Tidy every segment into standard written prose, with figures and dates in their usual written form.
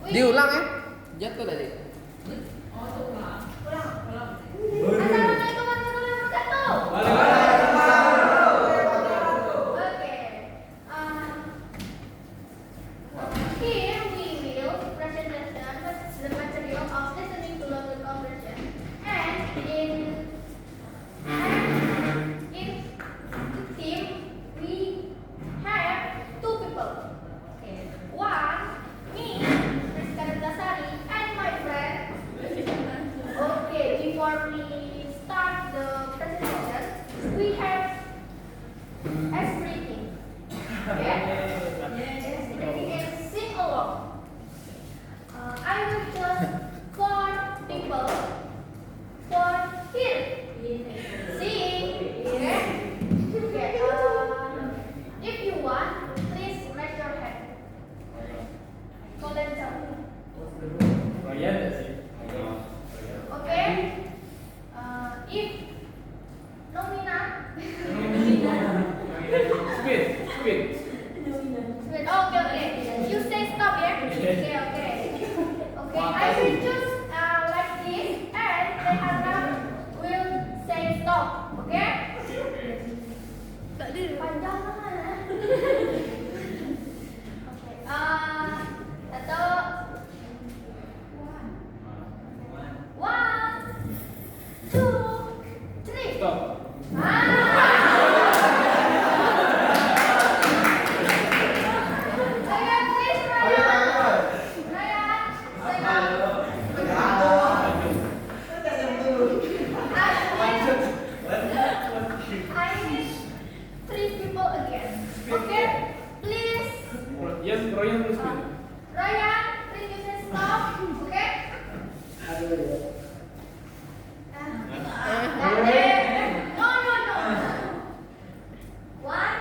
Diulang ya? Jatuh tadi. Assalamualaikum warahmatullahi wabarakatuh. Here we will present the material of listening to local conversation, and in team we have two people. One, me, Rizka Dasari, and my friend. Before we start the presentation, we have ice breathing. Ice breathing and sing along. I will just four people for here. Sing. If you want, please raise your hand. Kalian jawab. Okay. If nomina. Speed. Okay. You say stop, yeah? Okay. I will choose like this, and the other will say stop. Okay? Panjang banget. Satu. One, two, three. Stop. I need three people again. Okay? Please. Yes, Ryan please. Ryan, please you say stop. Okay? No. One,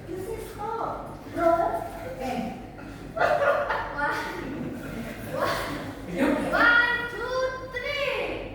you say stop. Roll. Okay. One, two, three.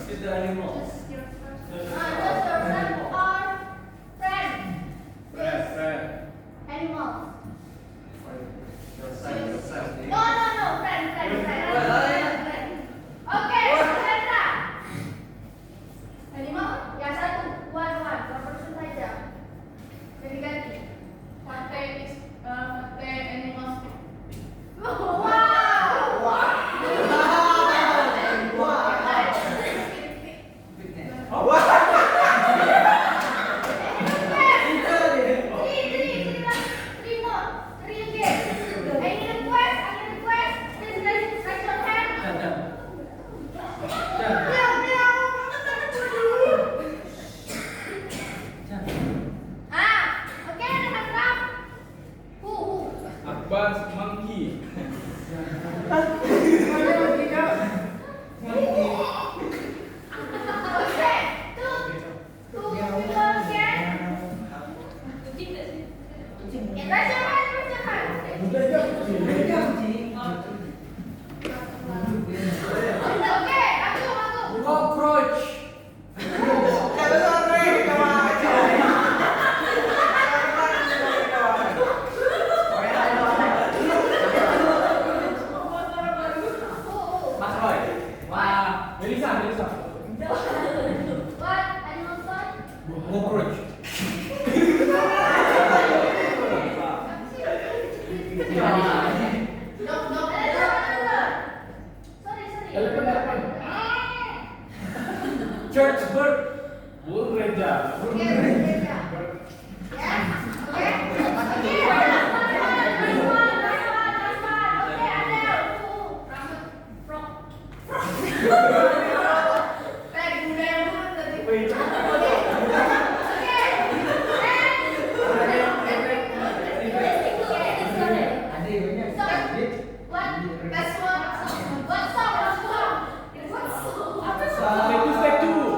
Is there any more? Just your first. What animal sound? Cockroach. Elephant. Church bird. Bull gereja. Statue.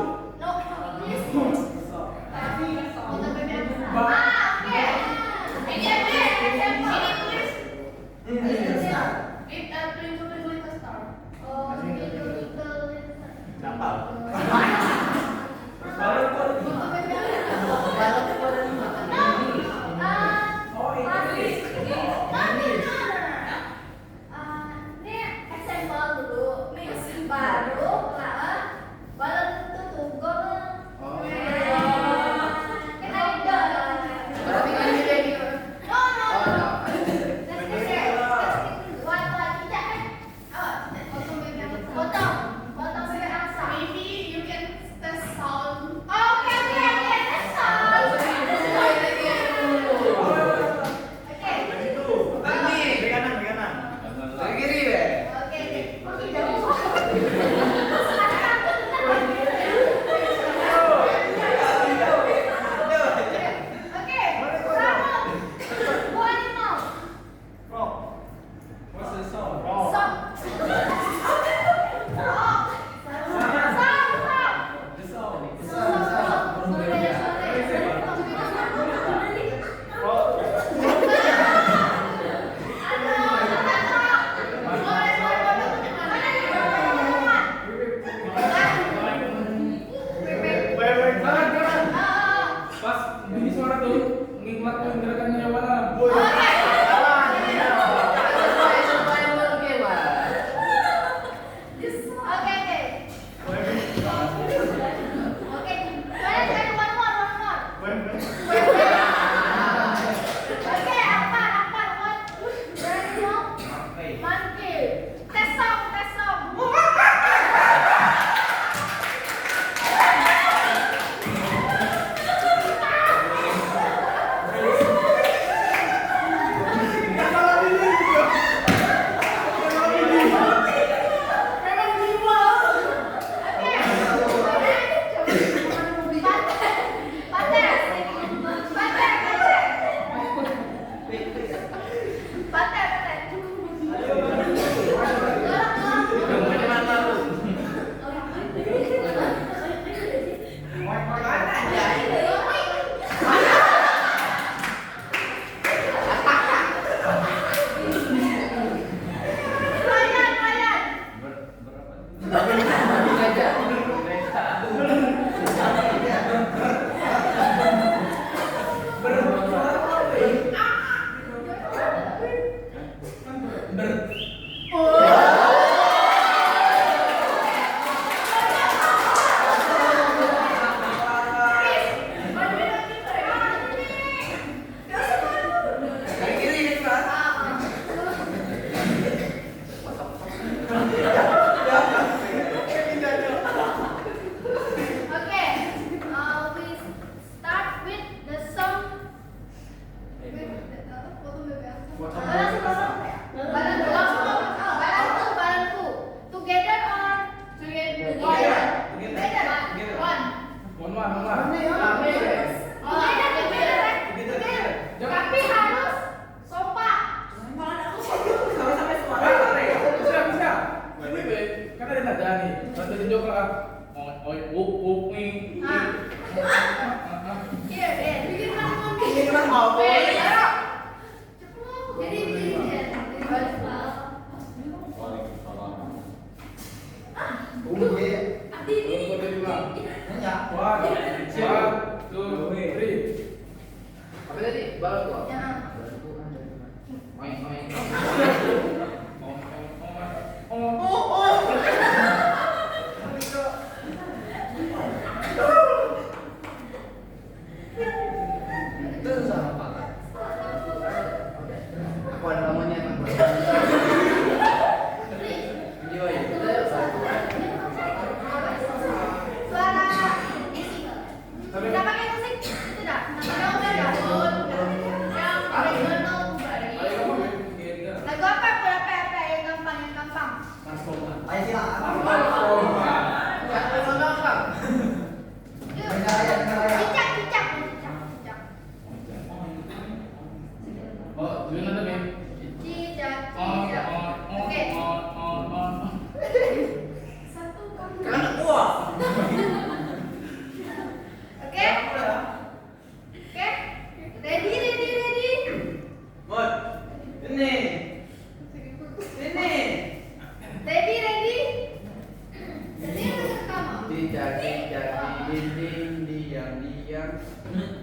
jadi dinding diam.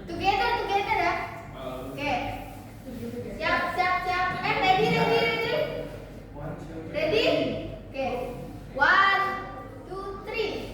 Together ya. Oke. Siap. Ready. Ready? Oke. 1, 2, 3.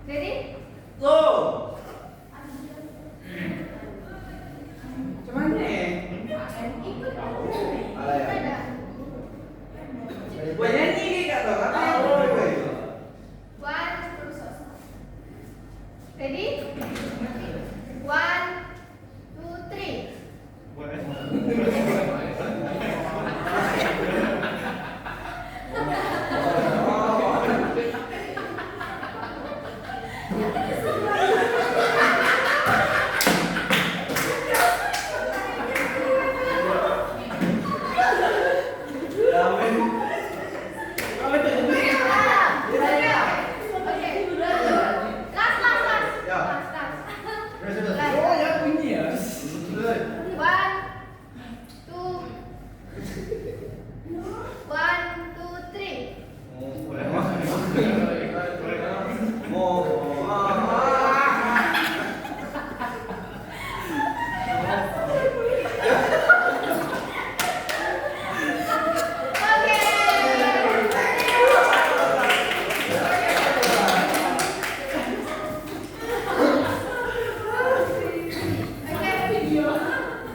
Ready? Go. Cuman nih. Gue nyanyi gak tuh? Apa yang gue? Ready? 1, 2, 3. Oh ya bunyi ya. 1, 2, 3.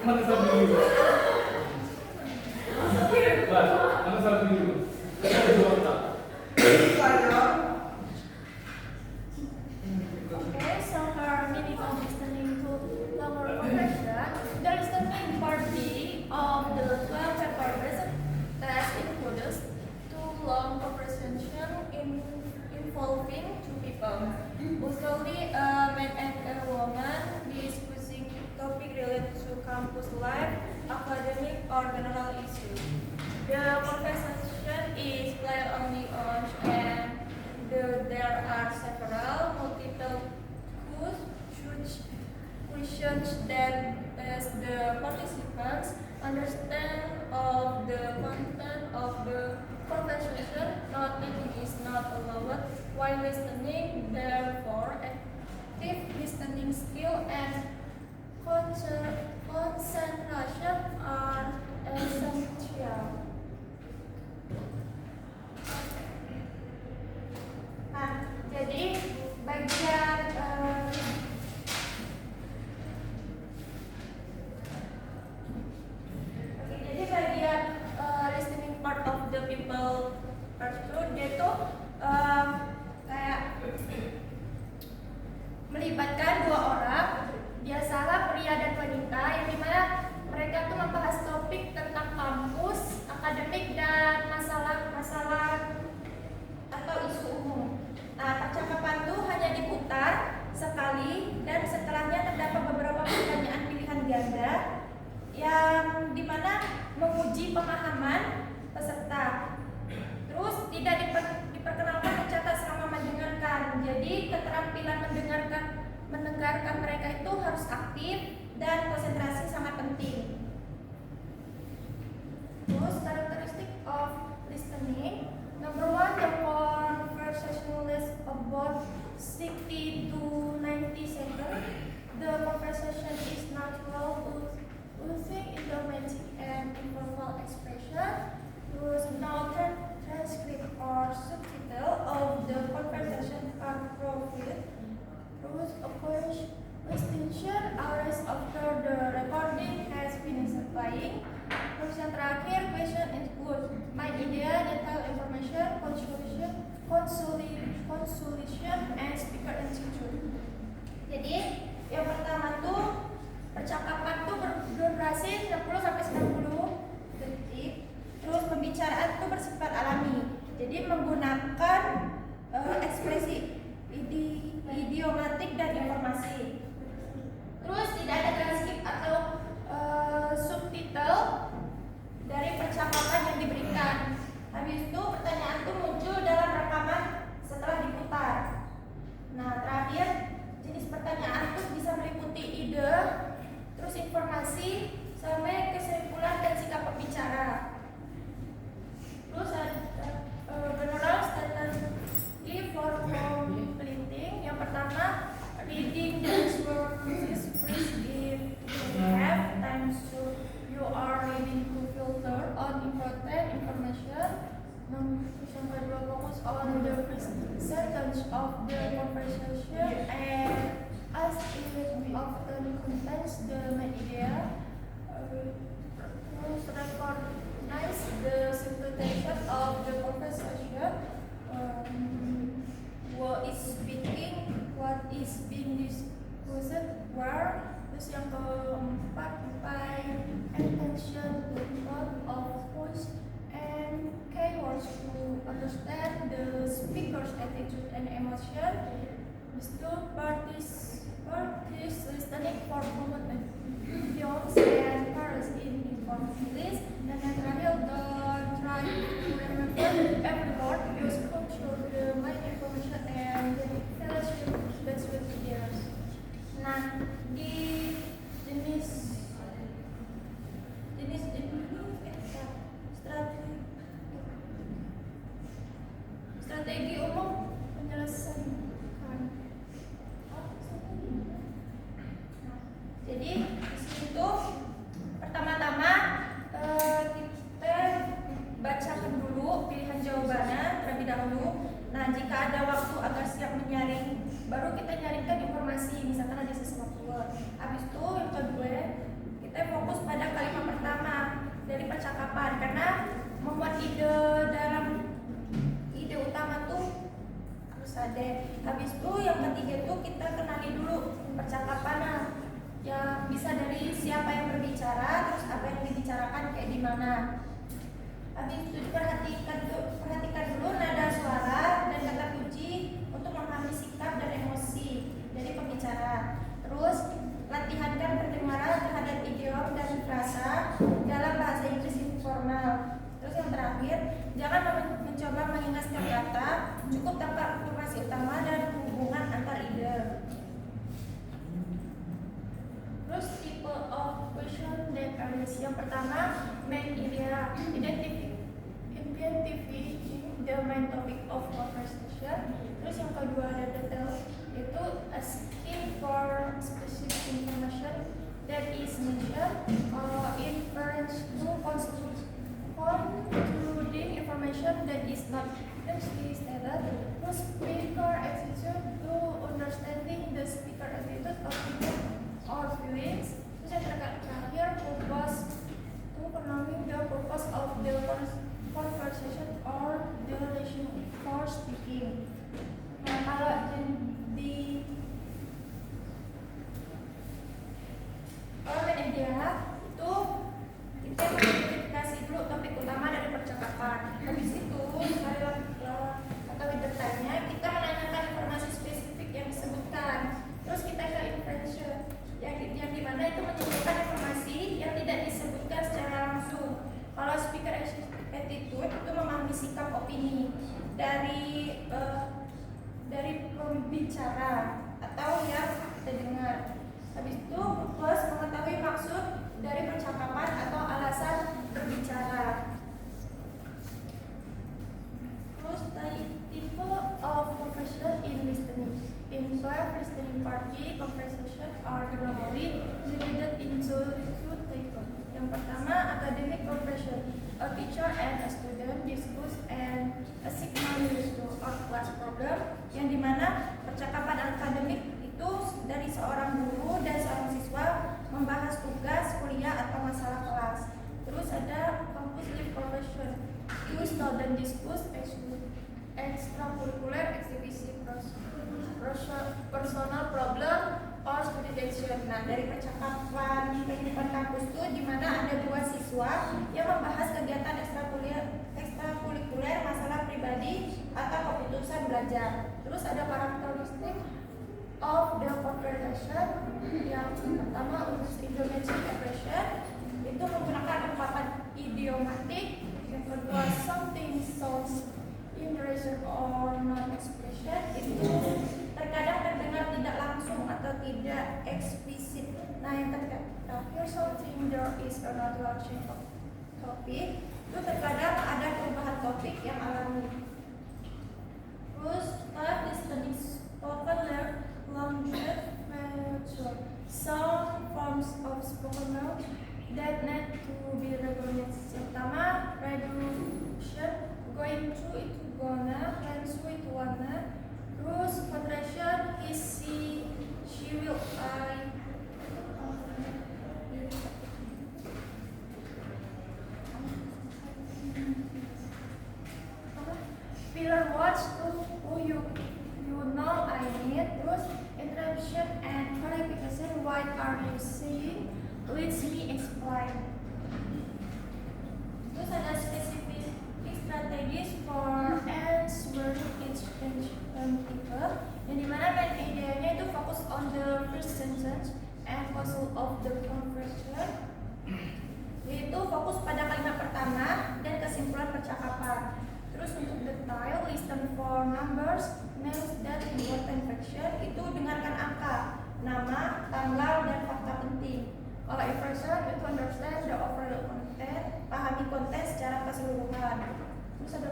Mana salah dulu? Mana salah dulu? Kita dua tak. Okay, so for meaning of listening to longer compression, the listening part B of the 12 paper present test includes 2 long conversations involving 2 people, usually a man and a woman, discussing topic related to campus life, academic or general issues. The conversation is play only on and there are several multiple questions that as the participants understand of the content of the conversation. Noting is not allowed while listening. Therefore, active listening skill and concentration are essential. Nah, jadi bagian Listening part of the people part itu dia tuh kayak melibatkan 2 orang, biasalah pria dan wanita, yang dimana mereka tuh membahas topik tentang kampus, akademik dan masalah atau isu umum. Nah, percakapan tuh hanya diputar sekali dan setelahnya terdapat beberapa pertanyaan pilihan ganda yang dimana menguji pemahaman peserta. Terus tidak diperkenalkan mencatat selama mendengarkan. Jadi keterampilan mendengarkan mereka itu harus aktif dan konsentrasi sangat penting. Terus karakteristik of listening. Number 1, the conversation lasts about 60 to 90 seconds. The conversation is natural, using idiomatic and informal expression. Terus no transcript or subtitle of the conversation are provided. Terus a question arise after the recording has finished playing. Terus yang terakhir, question includes my idea, detailed information, consultation, and speaker institute. express the main idea, to recognize the simplification of the conversation, what is speaking, what is being discussed, where. Terus yang keempat, pay attention to tone of voice and keywords to understand the speaker's attitude and emotion. Still parties listening for movement, idioms and parents in informed English. Dan yang terakhir, try to remember every word, use culture, the main information and fellowship with ideas. Nah, di jenis strategi umum penyelesaian. Jadi di situ pertama-tama kita bacakan dulu pilihan jawabannya terlebih dahulu. Nah, jika ada waktu agar siap menyaring, baru kita nyaringkan informasi, misalkan ada sesuatu. Habis itu yang kedua, kita fokus pada kalimat pertama dari percakapan, karena membuat ide utama tuh harus ada. Habis itu yang ketiga tuh kita kenali dulu percakapannya, yang bisa dari siapa yang berbicara, terus apa yang dibicarakan kayak di mana. Habis itu perhatikan dulu nada suara dan kata kunci untuk memahami sikap dan emosi dari pembicara. Terus latihankan pendengaran terhadap idiom dan frasa dalam bahasa Inggris informal. Terus yang terakhir, jangan mencoba mengingat setiap kata, cukup tangkap informasi utama dan hubungan antar ide. Terus tipe of question that areas. Yang pertama, main area, identifying the main topic of conversation. Terus yang kedua ada detail, itu asking for specific information that is mentioned in reference to concluding information that is not previously stated. Terus speaker attitude to understanding the speaker attitude of people or feelings. Terus yang terakhir, purpose to knowing the purpose of the conversation or the reason for speaking. Nah, kalau di media itu kita mengidentifikasi dulu topik utama dari percakapan. Habis itu atau detailnya kita menanyakan informasi spesifik yang disebutkan. Terus kita ke inference yang dimana itu menyebutkan informasi yang tidak disebutkan secara langsung. Kalau speaker attitude itu memahami sikap opini dari pembicara atau yang kita dengar. Habis itu plus mengetahui maksud dari percakapan atau alasan berbicara. Terus tipe of conversation in listening. In live listening party, conversation are normally divided into two types. Yang pertama, academic conversation. A teacher and a student discuss and a signal issue or class problem, yang dimana percakapan akademik itu dari seorang guru dan seorang siswa membahas tugas kuliah atau masalah kelas. Terus ada compulsive conversation. You student discuss extracurricular activity, personal problem or student action. Nah, dari percakapan kehidupan kampus itu di mana ada dua siswa yang membahas kegiatan ekstrakurikuler, masalah pribadi atau keputusan belajar. Terus ada karakteristik of the conversation. Yang pertama, idiomatic expression, itu menggunakan ungkapan idiomatik. Yang kedua, something sounds interesting or non expression, itu terkadang terdengar tidak langsung atau tidak eksplisit. Nah, yang terakhir, something there is a natural change of topic, itu terkadang ada perubahan topik yang alami. Terus listening, spoken language, some forms of spoken language that need to be regulated. Yang pertama, reduction, going to itu gonna, went to itu wanna. Terus contraction, is she will, I.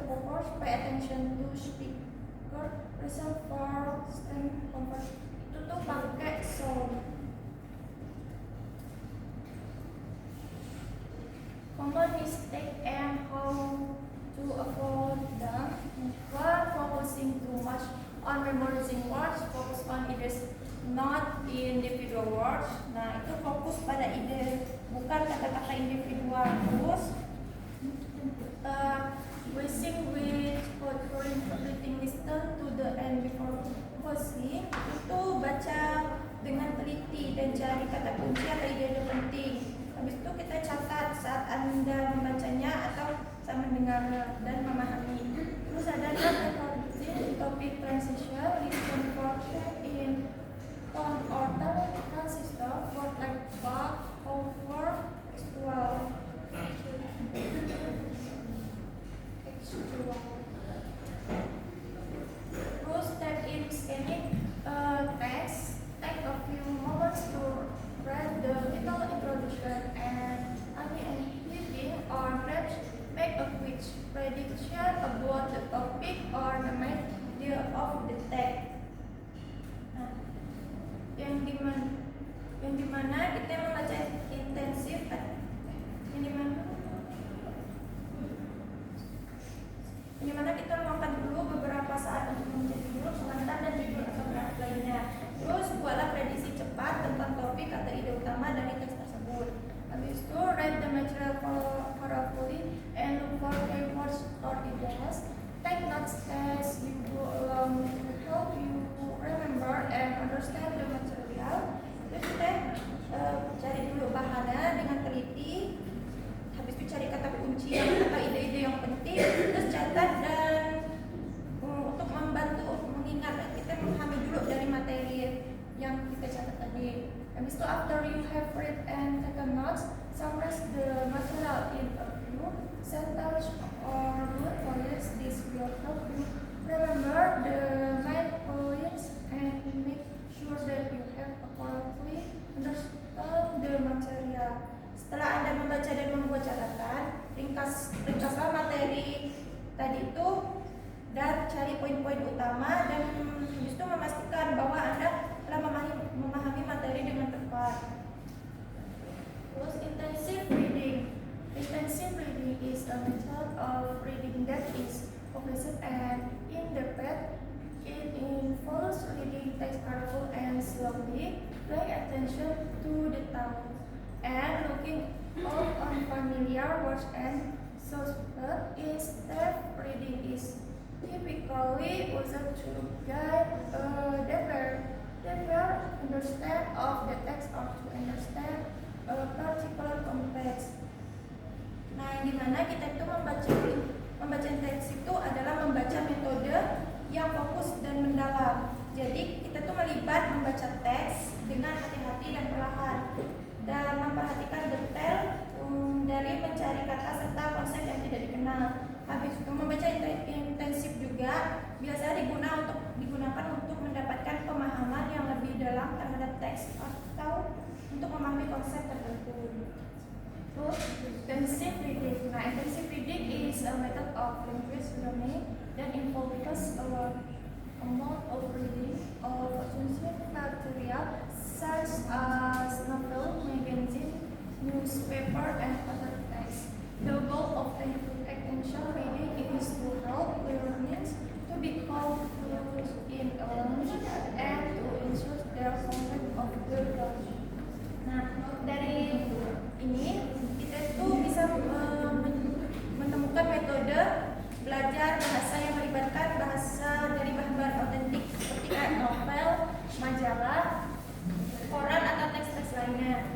purpose, pay attention to speaker, reservoir, stand, comfort. Itu tuh pakai sound. Common mistake and how to avoid them. One, focusing too much on memorizing words, focus on ideas, not individual words. Nah, itu fokus pada ide, bukan kata-kata individual. Terus, wasting with reading, listen to the end before posting. Itu baca dengan teliti dan cari kata kunci atau ide penting. Habis itu kita catat saat Anda membacanya atau saat mendengar dan memahami. Terus ada topic transition, listen for in tone order, transistor, word like back, over, textual. Terus step in scanning text, take a few moments to read the little introduction and reading or make a quick prediction about the topic or the idea of the text. Nah, yang dimana kita membaca intensif, yang dimana kita luangkan dulu beberapa saat untuk membaca judul, pengantar dan judul atau graf lainnya. Terus buatlah prediksi cepat tentang topik atau ide utama dari teks tersebut. Habis itu read the material carefully and look for keywords or ideas. Take notes as you go along to help you remember and understand the material. Terus kita cari dulu bahannya dengan teliti. Habis itu cari kata kunci atau ide-ide yang penting. Terus catat dan untuk membantu mengingat, kita memahami dulu dari materi yang kita catat tadi. Habis itu after you have read and taken notes, summarize the material in a few sentences or bullet points. This will help you remember the main points and make sure that you have correctly understand the material. Setelah Anda membaca dan membuat catatan, ringkaslah materi tadi itu dan cari poin-poin utama dan habis itu memastikan bahwa Anda telah memahami materi dengan tepat. Terus intensive reading. Intensive reading is a method of reading that is focused and in-depth. It involves reading text carefully and slowly, paying attention to the tone, and looking out on familiar words and suspect. Instead, reading is typically used to guide the understand of the text or to understand a particular context. Nah, yang dimana kita itu membaca teks itu adalah membaca metode yang fokus dan mendalam. Jadi kita tuh melibat membaca teks dengan hati-hati dan perlahan dan memperhatikan detail dari mencari kata serta konsep yang tidak dikenal. Habis itu membaca intensif juga biasanya digunakan untuk mendapatkan pemahaman yang lebih dalam terhadap teks atau untuk memahami konsep tertentu. Terus intensive reading. Nah, intensive reading is a method of language learning that involves a amount of reading of essential material such as novel, magazine, newspaper, and other texts. The goal of attention reading is to help learners to become fluent in a language and to ensure their content of the language. Nah, dari ini kita tuh bisa menemukan metode belajar bahasa yang melibatkan bahasa dari bahan-bahan otentik seperti novel, majalah, koran atau teks-teks lainnya.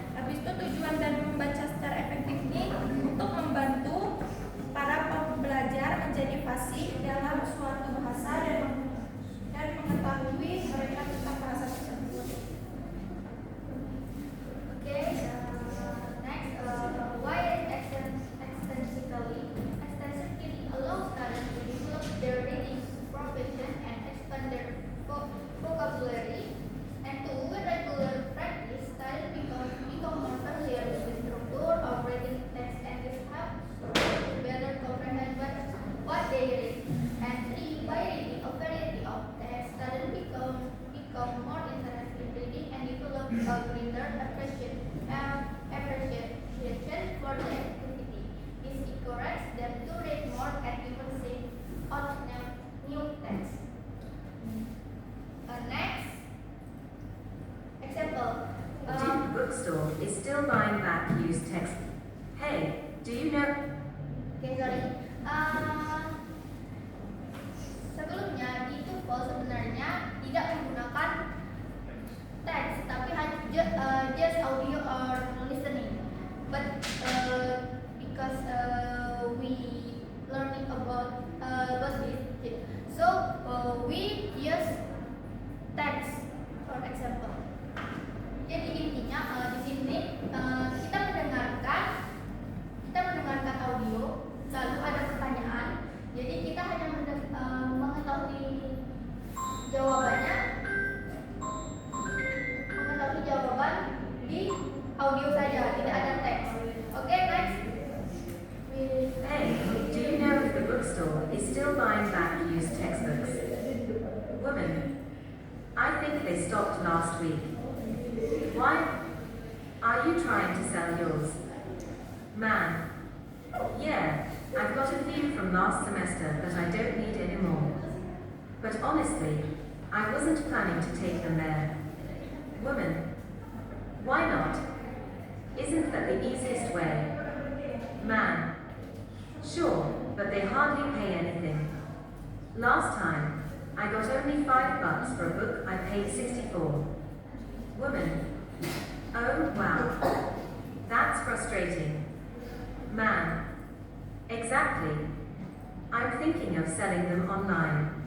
buying back used text. Hey, do you know? Oke, sorry. Sebelumnya di TOEFL sebenarnya tidak menggunakan teks, tapi just audio or listening. But because we learning about this, so we use text for example. Jadi intinya di sini kita mendengarkan audio, lalu ada pertanyaan. Jadi kita hanya mengetahui jawaban di audio saja, tidak ada teks. Oke, next. Hey, do you know if the bookstore is still buying back used textbooks? Woman, I think they stopped last week. Why? Are you trying to sell yours? Man, yeah, I've got a few from last semester that I don't need anymore. But honestly, I wasn't planning to take them there. Woman, why not? Isn't that the easiest way? Man, sure, but they hardly pay anything. Last time, I got only $5 for a book I paid 64. Woman, oh wow, that's frustrating. Man, exactly. I'm thinking of selling them online.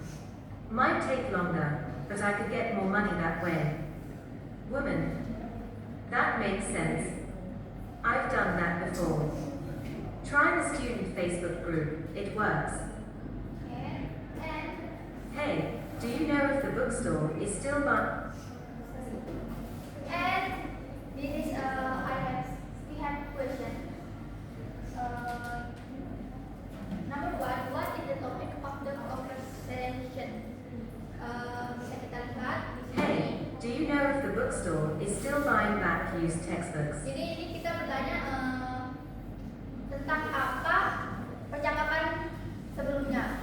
Might take longer, but I could get more money that way. Woman, that makes sense. I've done that before. Try the student Facebook group, it works. Hey, do you know if the bookstore is still buying? And this is we have question. Number one, what is the topic of the conversation? Bisa kita lihat di sini. Hey, do you know if the bookstore is still buying back used textbooks? Jadi ini kita bertanya tentang apa percakapan sebelumnya.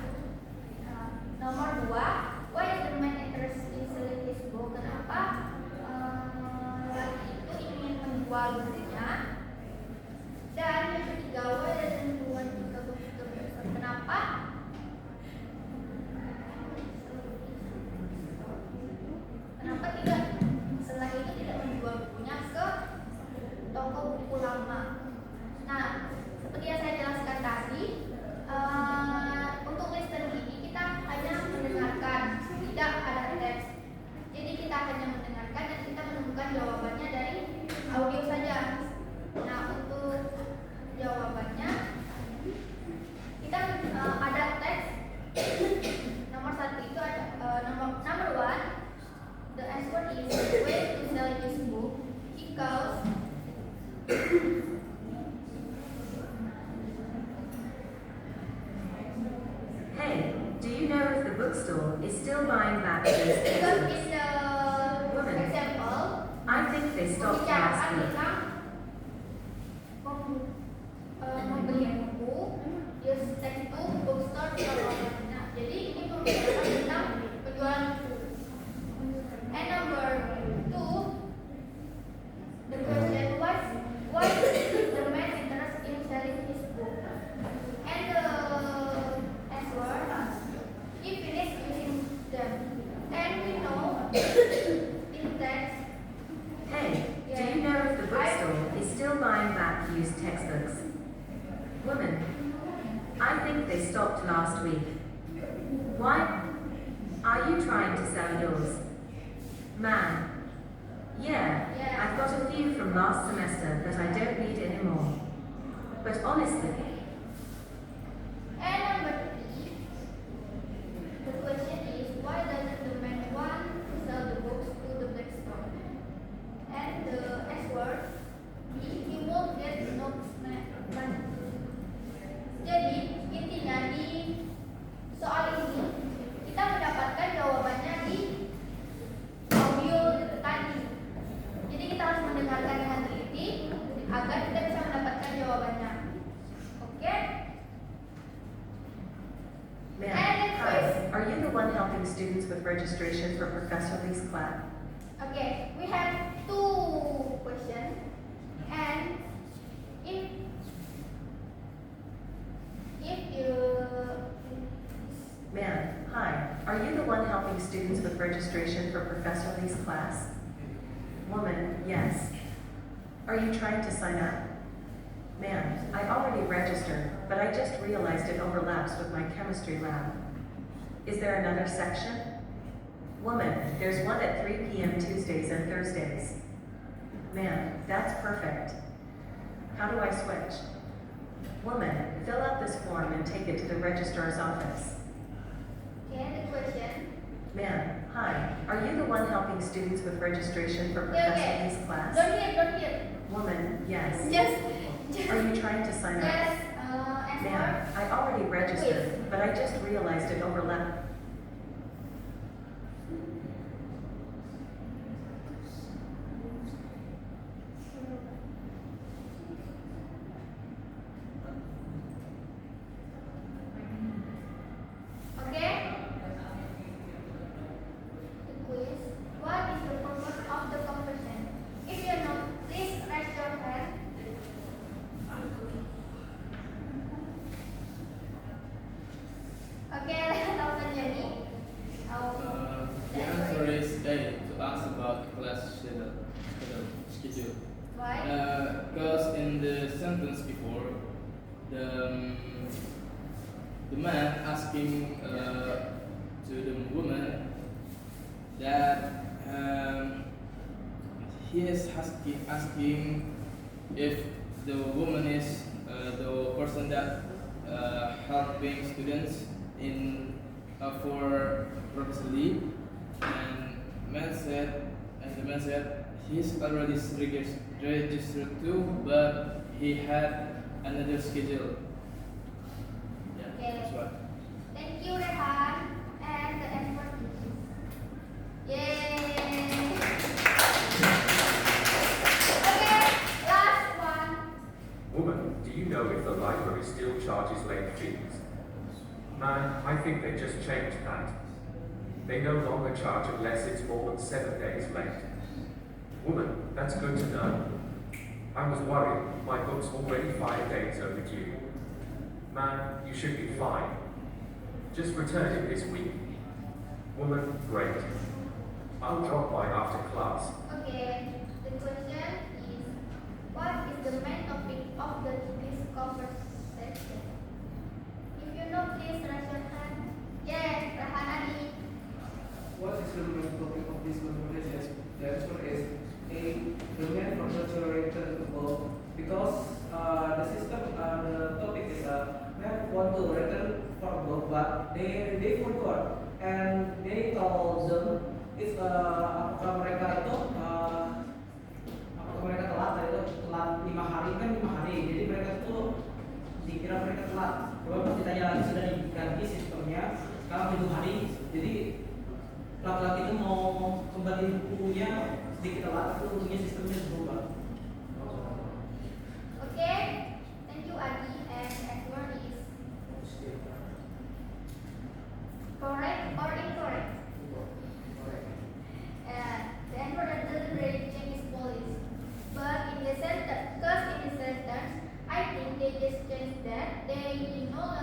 Nomor 2, why is the man interested in selling his book? Kenapa laki itu ingin menjual bukunya? Dan yang ketiga, why doesn't he want to go to the bookstore? Kenapa? Kenapa tidak setelah itu tidak menjual bukunya ke toko buku lama? Nah, seperti yang saya jelaskan tadi, untuk listening ini kita hanya mendengarkan, tidak ada teks. Jadi kita hanya mendengarkan dan kita menemukan jawabannya dari audio saja. Nah, untuk jawabannya kita ada teks. Nomor 1 itu ada number 1. The answer is way to sell this book because Hey, do you know if the bookstore is still buying back used because textbooks? in the example I think they stopped last membicarakan week. tentang membeli buku, use textbook, bookstore, nah, jadi ini membicarakan tentang penjualan buku. And number 2, the question was why is the man interested in selling his book? And the answer, he finished using them. And we know in text. Hey, do you know if the bookstore is still buying back used textbooks? Woman, I think they stopped last week. Why? Are you trying to sell yours? Man, yeah, I've got a few from last semester that I don't need anymore. But honestly, And number 3, the question is why doesn't the man want to sell the books to the bookstore? And the answer, he won't get enough money. Jadi intinya di soal ini kita mendapatkan jawabannya di audio tadi. Jadi kita harus mendengarkan dengan teliti agar kita bisa mendapatkan jawabannya. Oke? Ma'am, hi. Are you the one helping students with registration for Professor Lee's class? Okay, we have 2 questions, and students with registration for Professor Lee's class? Woman, yes. Are you trying to sign up? Man, I already registered, but I just realized it overlaps with my chemistry lab. Is there another section? Woman, there's one at 3 p.m. Tuesdays and Thursdays. Man, that's perfect. How do I switch? Woman, fill out this form and take it to the registrar's office. Okay, the question. Man, hi. Are you the one helping students with registration for Professor Lee's class? Don't hear. Woman, yes. Just, Are you trying to sign up? yes, Man, answer. I already registered, but I just realized it overlapped. Okay. The quiz. What is the purpose of the competition? If you know, please raise your hand. Okay, let's open Jenny. The answer is A, to ask about class schedule. Why? Because in the sentence before, the man asking to the woman that he is asking if the woman is the person that helping students in for Professor Lee, and the man said he's already registered too, but he had another schedule. Yeah, Okay. that's what. Thank you, Rehan. And the answer is yay. Okay, last one. Woman, do you know if the library still charges late fees? Man, I think they just changed that. They no longer charge unless it's more than 7 days late. Woman, that's good to know. I was worried. My book's already 5 days overdue. Man, you should be fine. Just return it this week. Woman, great. I'll drop by after class. Okay, the question is, what is the main topic of this conversation? If you know, please raise your hand. Yes, Rahanani. What is the main topic of this conversation? The answer is A. The main conversation related to both, because the system, the topic is man want to return for both, but they forgot and they told them it's apakah mereka itu apakah mereka telat telat 5 hari kan 5 hari, jadi mereka itu dikira mereka telat. Coba pas ditanya lagi sudah diganti sistemnya sekarang 7 hari, jadi laki-laki itu mau kembali bukunya sedikit telat, itu untungnya sistemnya berubah. Okay, thank you, Adi. And answer is correct or incorrect? The answer that doesn't really change is police. But in the sentence, I think they just changed that. They no